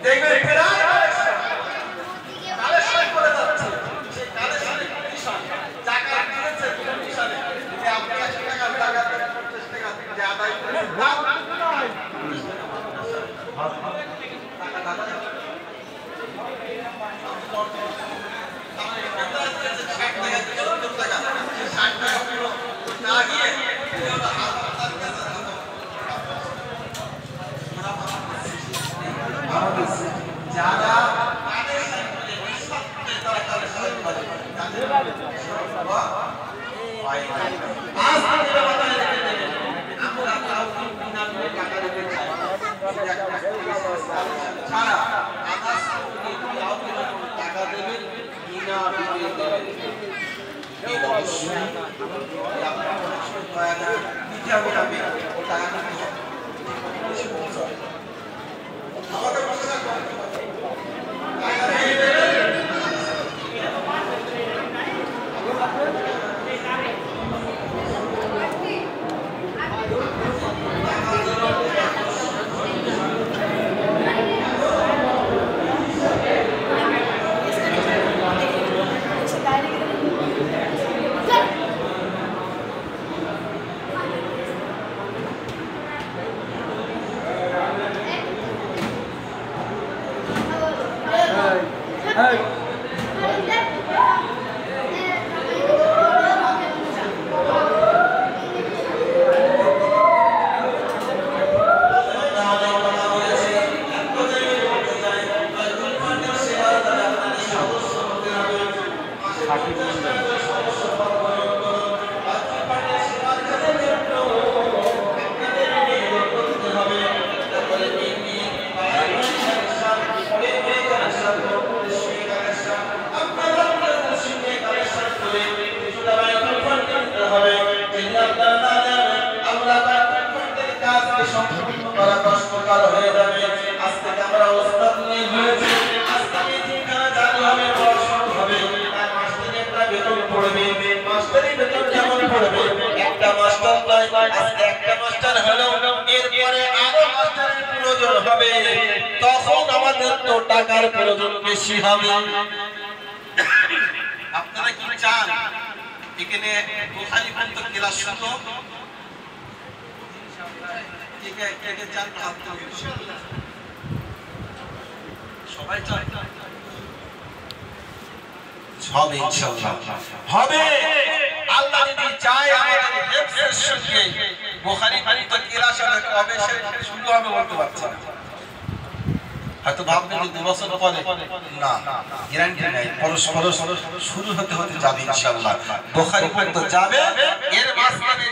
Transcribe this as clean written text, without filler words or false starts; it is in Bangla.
দেখবেন প্রায় কালেকশন করে যাচ্ছে সেই কালেকশনের কন্ডিশন টাকা দিয়েছে কন্ডিশনে যে আপনি 100 টাকা টাকা 50 টাকা যে আদায় করেন দাম যারা টাকা দেবেন কিনা তখন আমাদের তো টাকার প্রয়োজন বেশি হবে। আপনারা কি চান এখানে বুখারী পর্যন্ত ক্লাস শুনো? সবাই চায় হবে ইনশাআল্লাহ হবে। আল্লাহ যদি চায় আমাদের হেফজের সঙ্গে বুখারী পর্যন্ত ক্লাস কবে শুরু হবে বলতে পারছি না। হয়তো ভাববেন যে 2 বছর পরে, না গ্যারান্টি নাই, পরস্পর শুরু হতে হতে যাবে ইনশাআল্লাহ। বুখারী পর্যন্ত যাবে, এর মাঝখানে